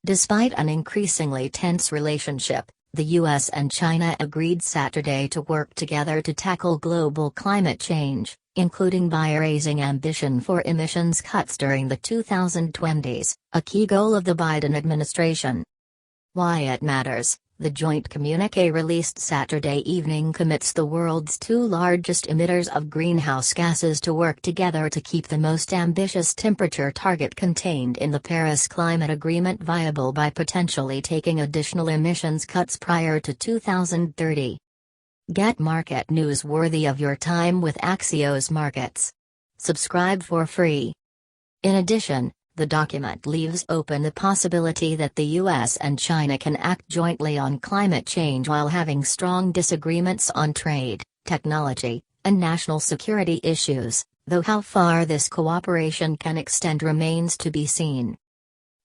Despite an increasingly tense relationship, the US and China agreed Saturday to work together to tackle global climate change, including by raising ambition for emissions cuts during the 2020s, a key goal of the Biden administration. Why it matters. The joint communiqué released Saturday evening commits the world's two largest emitters of greenhouse gases to work together to keep the most ambitious temperature target contained in the Paris Climate Agreement viable by potentially taking additional emissions cuts prior to 2030. Get market news worthy of your time with Axios Markets. Subscribe for free. In addition, the document leaves open the possibility that the US and China can act jointly on climate change while having strong disagreements on trade, technology, and national security issues, though how far this cooperation can extend remains to be seen.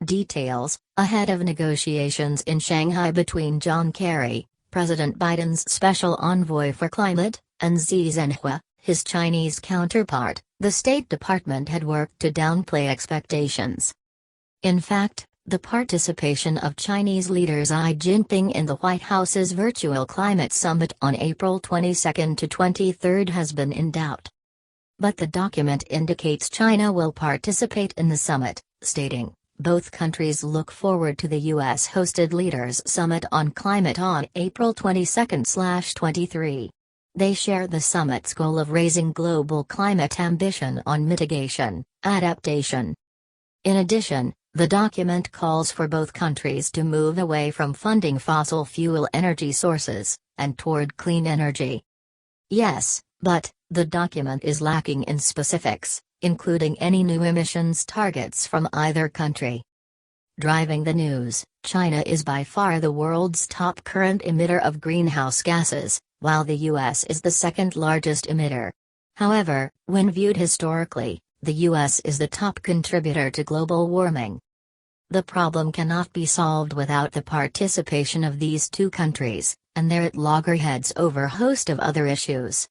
Details, ahead of negotiations in Shanghai between John Kerry, President Biden's special envoy for climate, and Xi Zhenhua, his Chinese counterpart. The State Department had worked to downplay expectations. In fact, the participation of Chinese leaders Xi Jinping in the White House's virtual climate summit on April 22 to 23 has been in doubt. But the document indicates China will participate in the summit, stating, both countries look forward to the US-hosted Leaders' Summit on Climate on April 22-23. They share the summit's goal of raising global climate ambition on mitigation, adaptation. In addition, the document calls for both countries to move away from funding fossil fuel energy sources, and toward clean energy. Yes, but, the document is lacking in specifics, including any new emissions targets from either country. Driving the news, China is by far the world's top current emitter of greenhouse gases, while the US is the second largest emitter. However, when viewed historically, the US is the top contributor to global warming. The problem cannot be solved without the participation of these two countries, and they're at loggerheads over a host of other issues.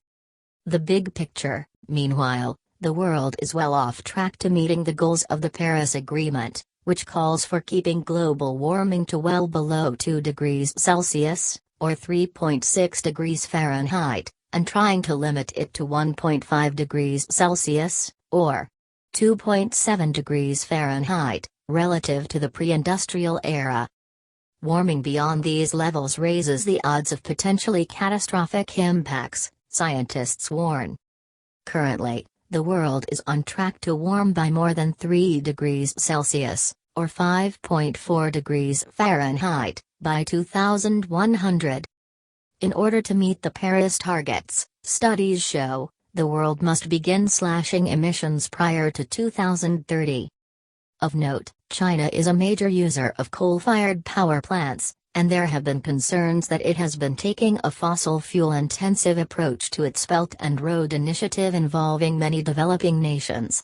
The big picture, meanwhile, the world is well off track to meeting the goals of the Paris Agreement, which calls for keeping global warming to well below 2 degrees Celsius, or 3.6 degrees Fahrenheit, and trying to limit it to 1.5 degrees Celsius, or 2.7 degrees Fahrenheit, relative to the pre-industrial era. Warming beyond these levels raises the odds of potentially catastrophic impacts, scientists warn. Currently, the world is on track to warm by more than 3 degrees Celsius, or 5.4 degrees Fahrenheit, by 2100. In order to meet the Paris targets, studies show, the world must begin slashing emissions prior to 2030. Of note, China is a major user of coal-fired power plants, and there have been concerns that it has been taking a fossil fuel-intensive approach to its Belt and Road Initiative involving many developing nations.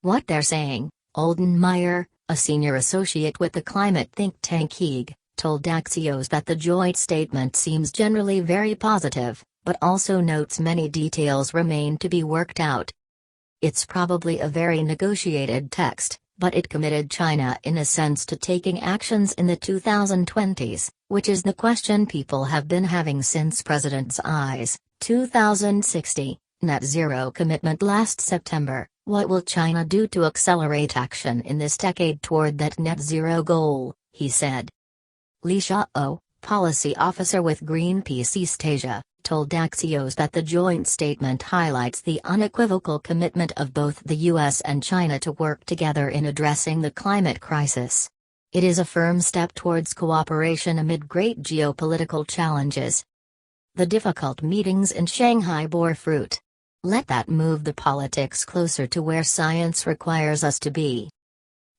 What they're saying, Olden Meyer, a senior associate with the climate think tank HEG, told Axios that the joint statement seems generally very positive, but also notes many details remain to be worked out. It's probably a very negotiated text, but it committed China in a sense to taking actions in the 2020s, which is the question people have been having since President Xi's 2060 net zero commitment last September. What will China do to accelerate action in this decade toward that net zero goal, he said. Li Xiao, policy officer with Greenpeace East Asia, told Axios that the joint statement highlights the unequivocal commitment of both the US and China to work together in addressing the climate crisis. It is a firm step towards cooperation amid great geopolitical challenges. The difficult meetings in Shanghai bore fruit. Let that move the politics closer to where science requires us to be.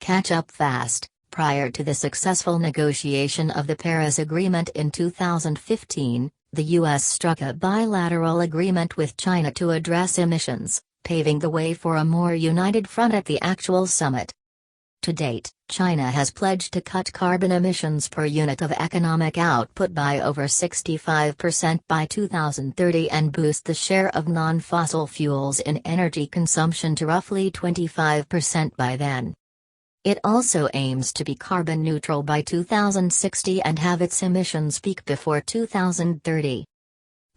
Catch up fast. Prior to the successful negotiation of the Paris Agreement in 2015, the U.S. struck a bilateral agreement with China to address emissions, paving the way for a more united front at the actual summit. To date, China has pledged to cut carbon emissions per unit of economic output by over 65% by 2030 and boost the share of non-fossil fuels in energy consumption to roughly 25% by then. It also aims to be carbon neutral by 2060 and have its emissions peak before 2030.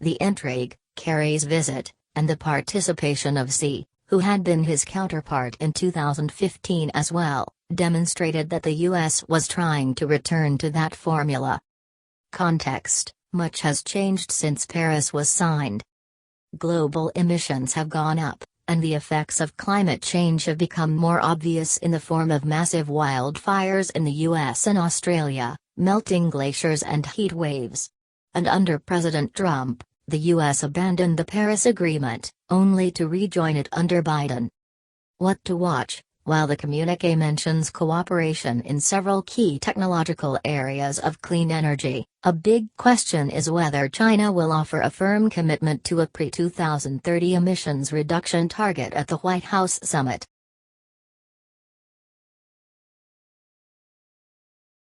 The intrigue, Kerry's visit, and the participation of Xi, who had been his counterpart in 2015 as well, demonstrated that the US was trying to return to that formula. Context: much has changed since Paris was signed. Global emissions have gone up, and the effects of climate change have become more obvious in the form of massive wildfires in the US and Australia, melting glaciers and heat waves. And under President Trump, the US abandoned the Paris Agreement, only to rejoin it under Biden. What to watch? While the communiqué mentions cooperation in several key technological areas of clean energy, a big question is whether China will offer a firm commitment to a pre-2030 emissions reduction target at the White House summit.